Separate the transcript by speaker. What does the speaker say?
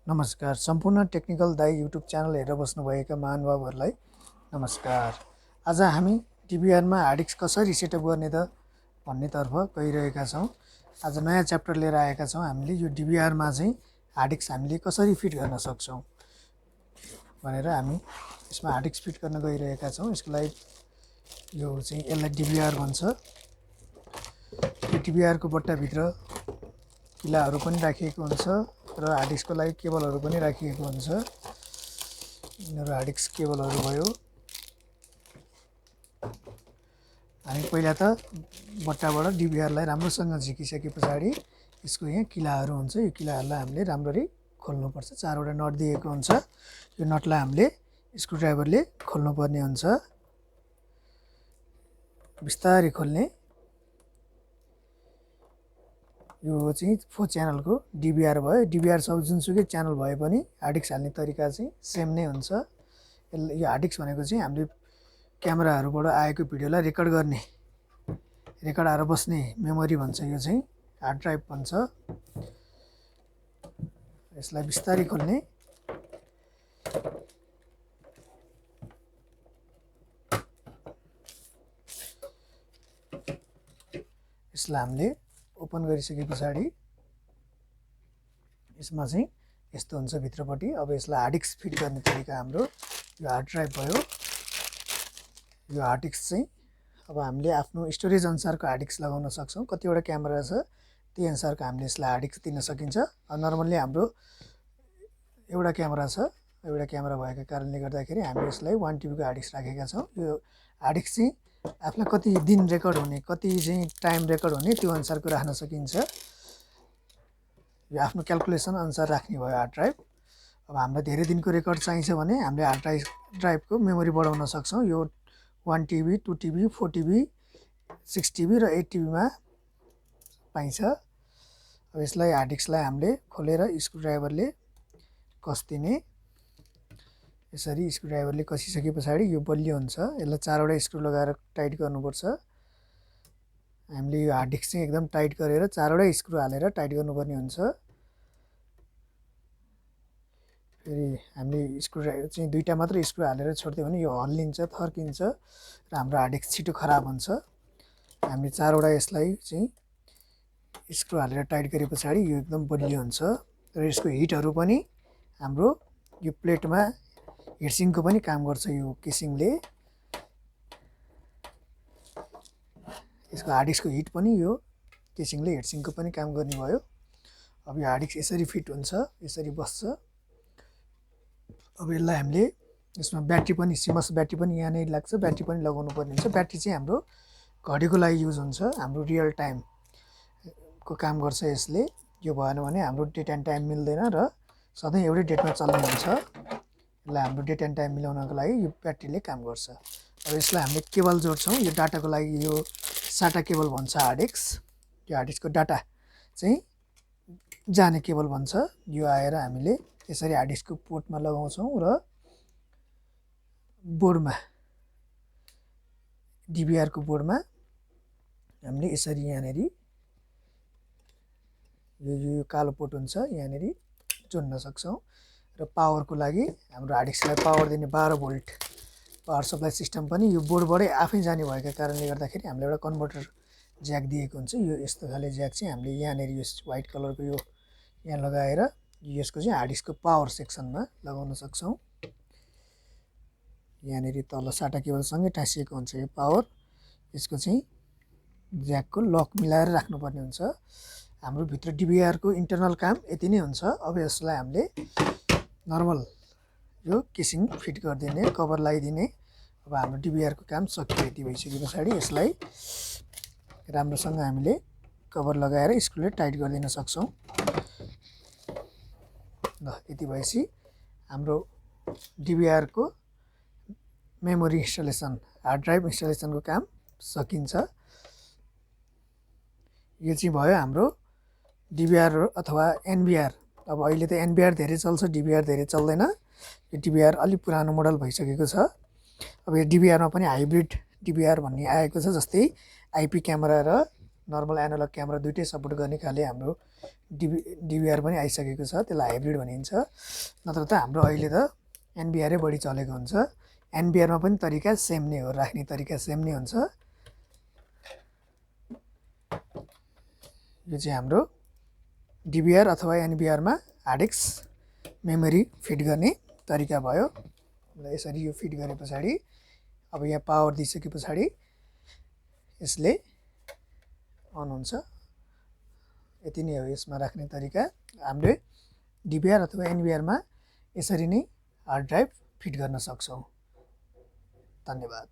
Speaker 1: नमस्कार सम्पूर्ण टेक्निकल दाई युट्युब च्यानल हेरेर बस्नुभएका महानुभावहरूलाई नमस्कार। आज हामी डिबिआरमा हार्ड डिस्क कसरी सेटअप गर्ने त भन्नेतर्फ गइरहेका छौँ। आज नयाँ च्याप्टर लिएर आएका छौँ। हामीले यो डिबिआरमा चाहिँ हार्ड डिस्क हामीले कसरी फिट गर्न सक्छौँ भनेर हामी यसमा हार्ड डिस्क फिट गर्न गइरहेका छौँ। यसको लागि यो चाहिँ यसलाई डिबिआर भन्छ। यो डिबिआरको बट्टाभित्र किलाहरू पनि राखिएको हुन्छ र हार्ड डिस्कको लागि केबलहरू पनि राखिएको हुन्छ। यिनीहरू हार्ड डिस्क केबलहरू भयो। हामी पहिला त बट्टाबाट डिबिआरलाई राम्रोसँग झिकिसके पछाडि यसको यहाँ किलाहरू हुन्छ। यो किलाहरूलाई हामीले राम्ररी खोल्नुपर्छ। 4वटा नट दिएको हुन्छ। यो नटलाई हामीले स्क्रुड्राइभरले खोल्नुपर्ने हुन्छ। बिस्तारै खोल्ने। यो चाहिँ 4 च्यानलको डिबिआर भयो। डिबिआर सब जुनसुकै च्यानल भए पनि हार्ड डिस्क हाल्ने तरिका चाहिँ सेम नै हुन्छ। यो हार्ड डिस्क भनेको चाहिँ हामीले क्यामेराहरूबाट आएको भिडियोलाई रेकर्ड गर्ने, रेकर्ड आएर बस्ने मेमोरी भन्छ। यो चाहिँ हार्ड ड्राइभ भन्छ। यसलाई बिस्तारै खोल्ने। यसलाई हामीले ओपन गरिसके पछाडि यसमा चाहिँ यस्तो हुन्छ भित्रपट्टि। अब यसलाई हार्ड डिस्क फिट गर्ने तरिका हाम्रो यो हार्ड ड्राइभ भयो। यो हार्ड डिस्क चाहिँ अब हामीले आफ्नो स्टोरेज अनुसारको हार्ड डिस्क लगाउन सक्छौँ। कतिवटा क्यामेरा छ त्यही अनुसारको हामीले यसलाई हार्ड डिस्क दिन सकिन्छ। नर्मल्ली हाम्रो एउटा क्यामेरा छ। एउटा क्यामेरा भएको कारणले गर्दाखेरि हामीले यसलाई 1 TB को हार्ड डिस्क राखेका छौँ। यो हार्ड डिस्क चाहिँ आफूलाई कति दिन रेकर्ड हुने, कति चाहिँ टाइम रेकर्ड हुने त्यो अनुसारको राख्न सकिन्छ। यो आफ्नो क्यालकुलेसन अनुसार राख्ने भयो हार्ड ड्राइभ। अब हामीलाई धेरै दिनको रेकर्ड चाहिन्छ भने हामीले हार्ड ड्राइभको मेमोरी बढाउन सक्छौँ। यो 1 TB, 2 TB, 4 TB, 6 TB र 8 TB मा पाइन्छ। अब यसलाई हार्ड डिस्कलाई हामीले खोलेर स्क्रुड्राइभरले कस्दिने। यसरी स्क्रुड्राइभरले कसिसके पछाडि यो बलियो हुन्छ। यसलाई 4वटा स्क्रु लगाएर टाइट गर्नुपर्छ। हामीले यो हार्ड डिस्क चाहिँ एकदम टाइट गरेर 4वटा स्क्रु हालेर टाइट गर्नुपर्ने हुन्छ। फेरि हामीले स्क्रुड्राइभर चाहिँ 2टा मात्र स्क्रु हालेर छोड्दियो भने यो हल्लिन्छ, थर्किन्छ र हाम्रो हार्ड डिस्क छिटो खराब हुन्छ। हामीले 4वटा यसलाई चाहिँ स्क्रु हालेर टाइट गरे पछाडि यो एकदम बलियो हुन्छ र यसको हिटहरू पनि हाम्रो यो प्लेटमा हिटसिङको पनि काम गर्छ। यो केसिङले यसको हार्ड डिस्कको हिट पनि यो केसिङले हिटसिङको पनि काम गर्ने भयो। अब यो हार्ड डिस्क यसरी फिट हुन्छ, यसरी बस्छ। अब यसलाई हामीले यसमा ब्याट्री पनि, सिमस ब्याट्री पनि यहाँनिर लाग्छ। ब्याट्री पनि लगाउनु पर्ने हुन्छ। ब्याट्री चाहिँ हाम्रो घडीको लागि युज हुन्छ। हाम्रो रियल टाइमको काम गर्छ यसले। यो भएन भने हाम्रो डेट एन्ड टाइम मिल्दैन र सधैँ एउटै डेटमा चल्ने हुन्छ। यसलाई हाम्रो डेट एन्ड टाइम मिलाउनको लागि यो ब्याट्रीले काम गर्छ। अब यसलाई हामीले केबल जोड्छौँ। यो डाटाको लागि यो साटा केबल भन्छ हार्ड डिस्क। यो हार्ड डिस्कको डाटा चाहिँ जाने केबल भन्छ। यो आएर हामीले यसरी हार्ड डिस्कको पोर्टमा लगाउँछौँ र बोर्डमा, डिबिआरको बोर्डमा हामीले यसरी यहाँनिर यो कालो पोर्ट हुन्छ, यहाँनिर जोड्न सक्छौँ। र पावरको लागि हाम्रो हार्ड डिस्कलाई पावर दिने 12 भोल्ट पावर सप्लाई सिस्टम पनि यो बोर्डबाटै आफै जाने भएको कारणले गर्दाखेरि हामीले एउटा कन्भर्टर ज्याक दिएको हुन्छ। यो यस्तो खाले ज्याक चाहिँ हामीले यहाँनिर यो व्हाइट कलरको यो यहाँ लगाएर यसको चाहिँ हार्ड डिस्कको पावर सेक्सनमा लगाउन सक्छौँ। यहाँनिर तल साटा केबलसँगै टाँसिएको हुन्छ यो पावर। यसको चाहिँ ज्याकको लक मिलाएर राख्नुपर्ने हुन्छ। हाम्रो भित्र डिबिआरको इन्टरनल काम यति नै हुन्छ। अब यसलाई हामीले नर्मल यो केसिङ फिट गरिदिने, कभर लगाइदिने। अब हाम्रो डिबिआरको काम सकियो। यति भइसके पछाडि यसलाई राम्रोसँग हामीले कभर लगाएर स्क्रुले टाइट गरिदिन सक्छौँ। ल यति भएपछि हाम्रो डिबिआरको मेमोरी इन्स्टलेसन, हार्ड ड्राइभ इन्स्टलेसनको काम सकिन्छ। यो चाहिँ भयो हाम्रो डिबिआर अथवा एनबिआर। अब अहिले त एनबिआर धेरै चल्छ, डिबिआर धेरै चल्दैन। यो डिबिआर अलिक पुरानो मोडल भइसकेको छ। अब यो डिबिआरमा पनि हाइब्रिड डिबिआर भन्ने आएको छ। जस्तै आइपी क्यामेरा र नर्मल एनालग क्यामेरा दुइटै सपोर्ट गर्ने खाले हाम्रो डिभिआर पनि आइसकेको छ। त्यसलाई हाइब्रिड भनिन्छ। नत्र त हाम्रो अहिले त एनबिआरै बढी चलेको हुन्छ। एनबिआरमा पनि तरिका सेम नै हो, राख्ने तरिका सेम नै हुन्छ। यो चाहिँ हाम्रो डिभिआर अथवा एनबिआरमा हार्ड डिस्क मेमोरी फिट गर्ने तरिका भयो। यसरी यो फिट गरे पछाडि अब यहाँ पावर दिइसके पछाडि यसले अन हुन्छ। यति नै हो यसमा राख्ने तरिका। हामीले डिभिआर अथवा एनबिआरमा यसरी नै हार्ड ड्राइभ फिट गर्न सक्छौँ। धन्यवाद।